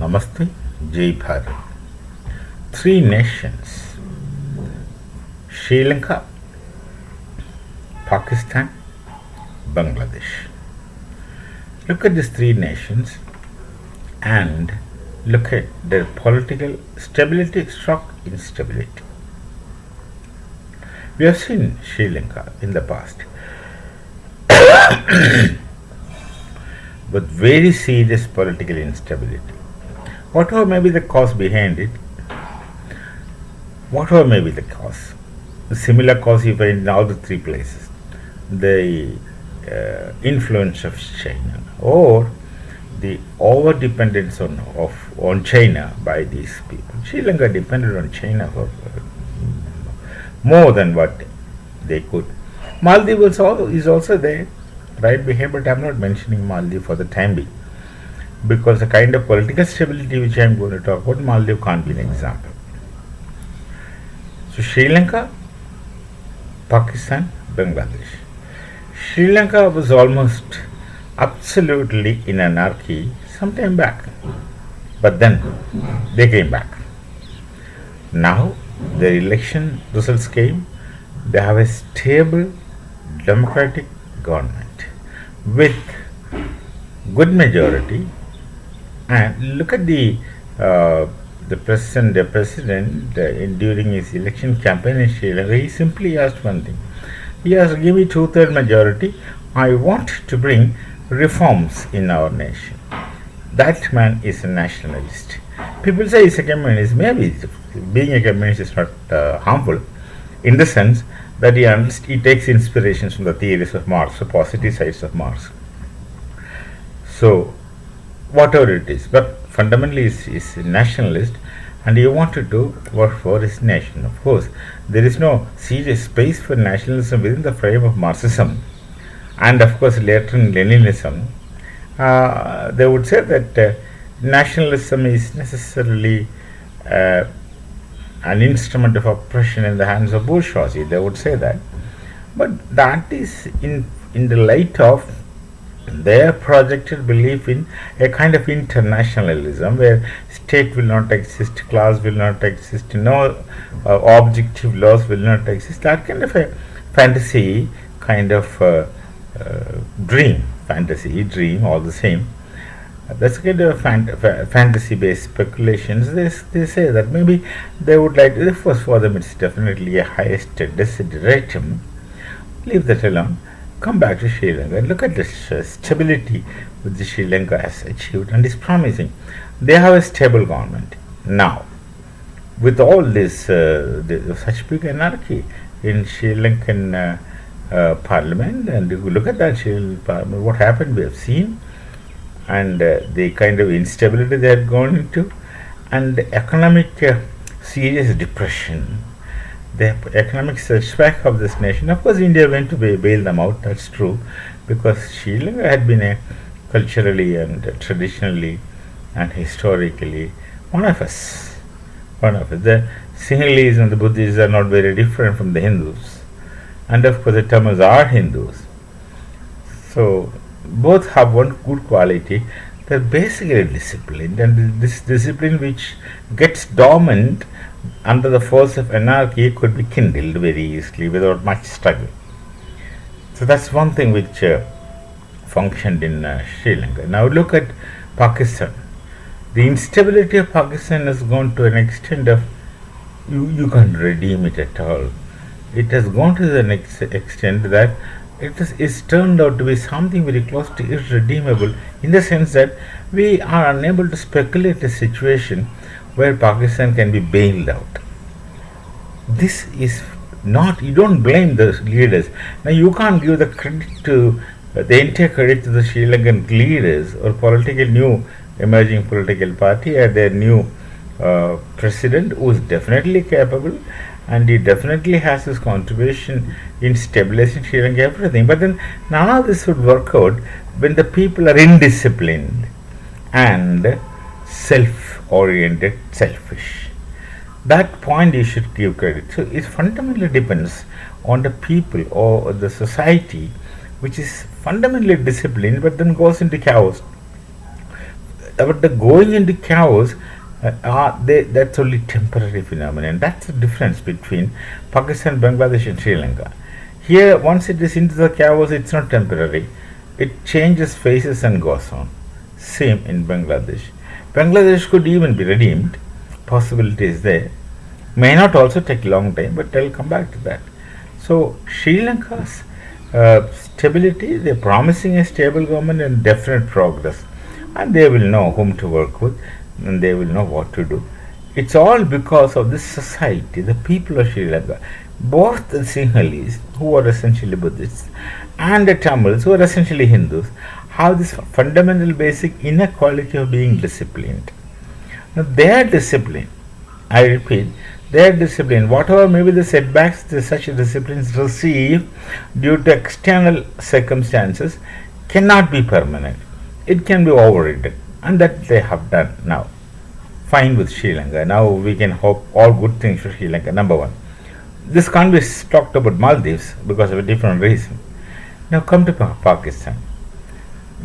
Namaste, Jai Bharat. Three nations: Sri Lanka, Pakistan, Bangladesh. Look at these three nations and look at their political stability, shock, instability. We have seen Sri Lanka in the past with very serious political instability. Whatever may be the cause behind it, whatever may be the cause, the similar cause you find in all the three places. The influence of China or the over dependence on China by these people. Sri Lanka depended on China for more than what they could. Maldives is also there, right behind, but I'm not mentioning Maldives for the time being because the kind of political stability which I'm going to talk about, Maldives can't be an example. So Sri Lanka, Pakistan, Bangladesh. Sri Lanka was almost absolutely in anarchy some time back, but then they came back. Now their election results came. They have a stable democratic government with good majority. And look at the president. The president during his election campaign in Sri Lanka, he simply asked one thing. He asked, "Give me 2/3 majority. I want to bring reforms in our nation." That man is a nationalist. People say he's a communist. Maybe being a communist is not harmful, in the sense that he takes inspirations from the theories of Marx, the positive sides of Marx. So, whatever it is, but fundamentally is a nationalist, and he wanted to work for his nation. Of course, there is no serious space for nationalism within the frame of Marxism, and of course later in Leninism. They would say that nationalism is necessarily an instrument of oppression in the hands of bourgeoisie. They would say that, but that is in the light of their projected belief in a kind of internationalism where state will not exist, class will not exist, no objective laws will not exist. That kind of a fantasy, kind of dream, all the same. That's kind of fantasy-based speculations. They say that maybe they would like. Of course, for them it's definitely a highest desideratum. Leave that alone. Come back to Sri Lanka and look at the stability which Sri Lanka has achieved, and is promising. They have a stable government now. With all this, such big anarchy in Sri Lankan parliament, and if you look at that Sri Lankan parliament, what happened we have seen, and the kind of instability they had gone into, and the economic serious depression, the economic setback of this nation. Of course, India went to bail them out, that's true, because Sri Lanka had been a culturally and traditionally and historically one of us. The Sinhalese and the Buddhists are not very different from the Hindus, and of course the Tamils are Hindus. So both have one good quality. They're basically disciplined, and this discipline which gets dormant under the force of anarchy could be kindled very easily without much struggle. So that's one thing which functioned in Sri Lanka. Now look at Pakistan. The instability of Pakistan has gone to an extent of you can't redeem it at all. It has gone to the next extent that it's turned out to be something very close to irredeemable, in the sense that we are unable to speculate a situation where Pakistan can be bailed out. This is not, you don't blame the leaders. Now you can't give the credit to the entire credit to the Sri Lankan leaders or emerging political party or their new president, who is definitely capable, and he definitely has his contribution in stabilizing Sri Lanka, everything. But then none of this would work out when the people are indisciplined and self-oriented, selfish. That point you should give credit. So it fundamentally depends on the people or the society which is fundamentally disciplined but then goes into chaos. but the going into chaos, that's only temporary phenomenon. That's the difference between Pakistan, Bangladesh, and Sri Lanka. Here, once it is into the chaos, it's not temporary. It changes phases and goes on. Same in Bangladesh. Bangladesh could even be redeemed. Possibility is there. May not also take long time, but I'll come back to that. So Sri Lanka's stability, they're promising a stable government and definite progress, and they will know whom to work with, and they will know what to do. It's all because of this society, the people of Sri Lanka, both the Sinhalese, who are essentially Buddhists, and the Tamils, who are essentially Hindus, have this fundamental basic inner quality of being disciplined. Now, their discipline, I repeat, their discipline, whatever may be the setbacks such disciplines receive due to external circumstances, cannot be permanent. It can be overridden, and that they have done now. Fine with Sri Lanka. Now we can hope all good things for Sri Lanka. Number one. This can't be talked about Maldives because of a different reason. Now come to Pakistan.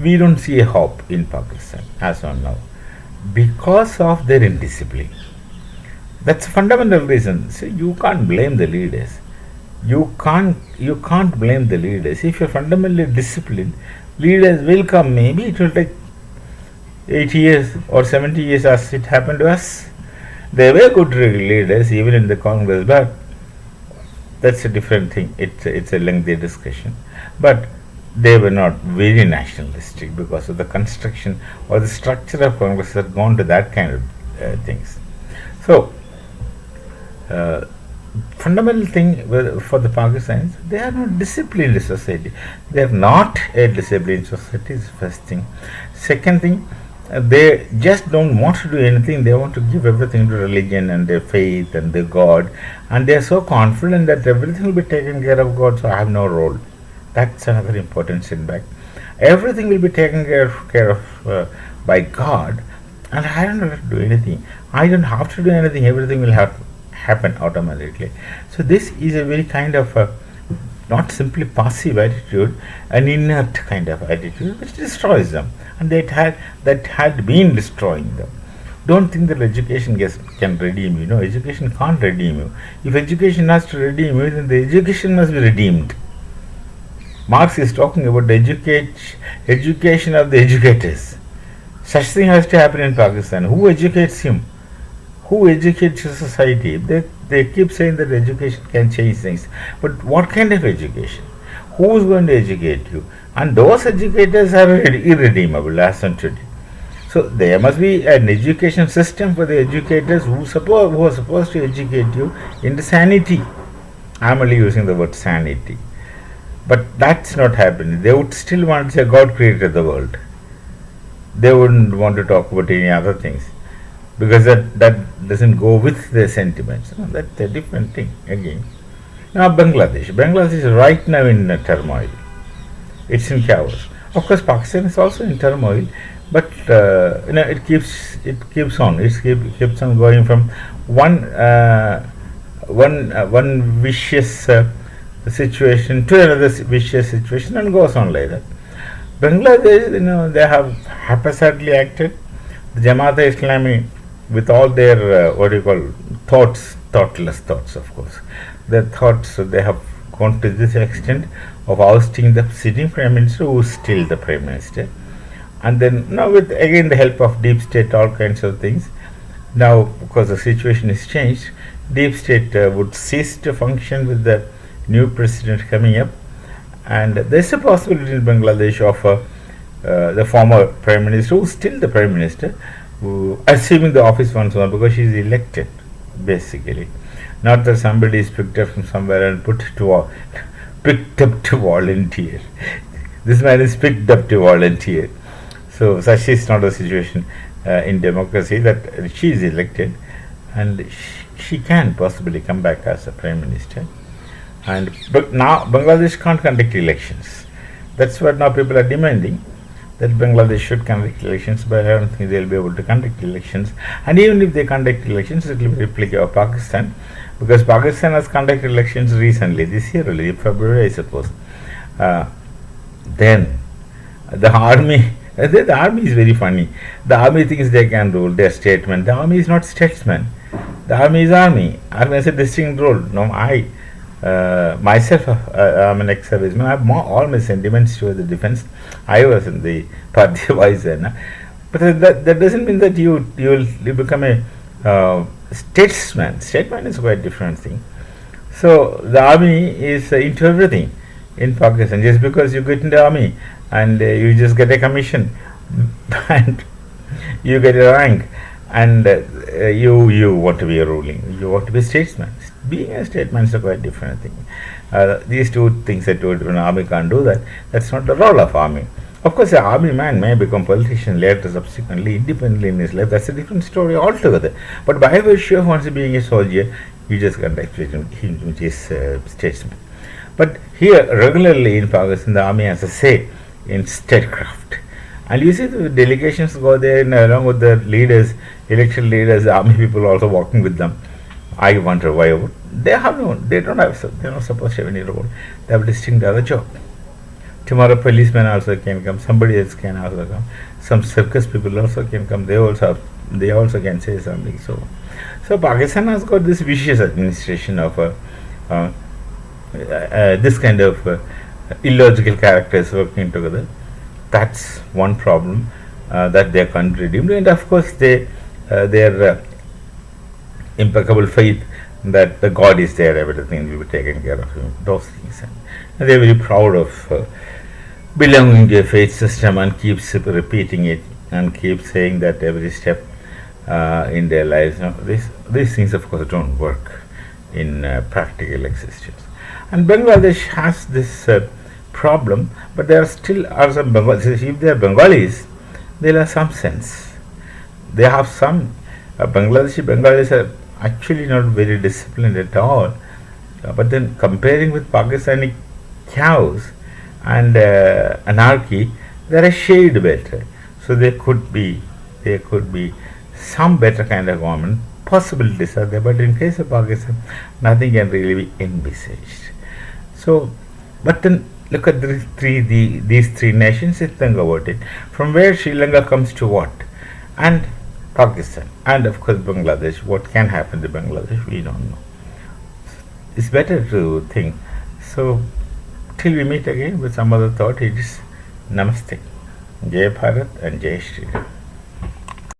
We don't see a hope in Pakistan as on now because of their indiscipline. That's a fundamental reason. See, you can't blame the leaders. You can't blame the leaders. If you're fundamentally disciplined, leaders will come. Maybe it will take 80 years or 70 years as it happened to us. They were good leaders even in the Congress, but that's a different thing. It's a lengthy discussion. But they were not very nationalistic because of the construction or the structure of Congress had gone to that kind of things. So, fundamental thing for the Pakistanis, they are not disciplined society. They are not a disciplined society is first thing. Second thing, they just don't want to do anything. They want to give everything to religion and their faith and their God, and they are so confident that everything will be taken care of God, so I have no role. That's another important setback. Everything will be taken care of by God, and I don't have to do anything. I don't have to do anything. Everything will happen automatically. So this is a very kind of not simply passive attitude, an inert kind of attitude which destroys them, and that had been destroying them. Don't think that education can redeem you. No, education can't redeem you. If education has to redeem you, then the education must be redeemed. Marx is talking about the education of the educators. Such thing has to happen in Pakistan. Who educates him? Who educates the society? They keep saying that education can change things. But what kind of education? Who is going to educate you? And those educators are irredeemable as on today. So there must be an education system for the educators who are supposed to educate you into sanity. I am only using the word sanity. But that's not happening. They would still want to say God created the world. They wouldn't want to talk about any other things, because that doesn't go with their sentiments. No, that's a different thing again. Now Bangladesh is right now in turmoil. It's in chaos. Of course, Pakistan is also in turmoil, but it keeps on. It keeps on going from one vicious situation to another vicious situation, and goes on like that. Bangladesh, they have haphazardly acted. The Jamaat-e-Islami, with all their thoughtless thoughts, of course, their thoughts, they have gone to this extent of ousting the sitting prime minister, who is still the prime minister, and then now with again the help of deep state, all kinds of things. Now, because the situation is changed, deep state would cease to function with the new president coming up, and there's a possibility in Bangladesh of the former prime minister, who is still the prime minister, assuming the office once more, because she is elected, basically. Not that somebody is picked up from somewhere and picked up to volunteer. This man is picked up to volunteer. So such is not a situation in democracy, that she is elected and she can possibly come back as a prime minister. But now Bangladesh can't conduct elections. That's what now people are demanding, that Bangladesh should conduct elections, but I don't think they'll be able to conduct elections. And even if they conduct elections, it will be replica of Pakistan, because Pakistan has conducted elections recently, this year only, February, I suppose. Then the army The army is very funny. The army thinks they can rule. They are statesmen. The army is not statesman. The army is army. Army has a distinct role. No, I myself, I'm an ex-serviceman. I have all my sentiments towards the defense. I was in the party vice then. But that doesn't mean that you become a statesman. Statesman is quite a different thing. So the army is into everything in Pakistan. Just because you get in the army and you just get a commission and you get a rank and you want to be a ruling, you want to be a statesman. Being a statesman is a quite different thing. These two things I told you, an army can't do that. That's not the role of army. Of course, an army man may become politician later, subsequently, independently in his life. That's a different story altogether. But by virtue of once being a soldier, you just can't expect him to be a statesman. But here, regularly in Pakistan, the army has a say in statecraft. And you see the delegations go there and along with the leaders, election leaders, the army people also walking with them. I wonder why they don't have, they're not supposed to have any role. They have a distinct other job. Tomorrow policemen also can come, somebody else can also come, some circus people also can come, they also can say something. So Pakistan has got this vicious administration of this kind of illogical characters working together. That's one problem that they can't redeem. And of course their impeccable faith that the God is there, everything will be taken care of him, those things. And they're very proud of belonging to a faith system and keeps repeating it and keeps saying that every step in their lives. These things of course don't work in practical existence. And Bangladesh has this problem, but there are some Bengalis. If they are Bengalis, they'll have some sense. They have some Bengalis are actually not very disciplined at all. But then comparing with Pakistani chaos and anarchy, they are a shade better. So there could be some better kind of government. Possibilities are there, but in case of Pakistan, nothing can really be envisaged. So, but then look at these three nations and think about it. From where Sri Lanka comes to what? And Pakistan. And of course Bangladesh. What can happen to Bangladesh? We don't know. It's better to think. So, till we meet again with some other thought, it is Namaste. Jai Bharat and Jai Shri Ram.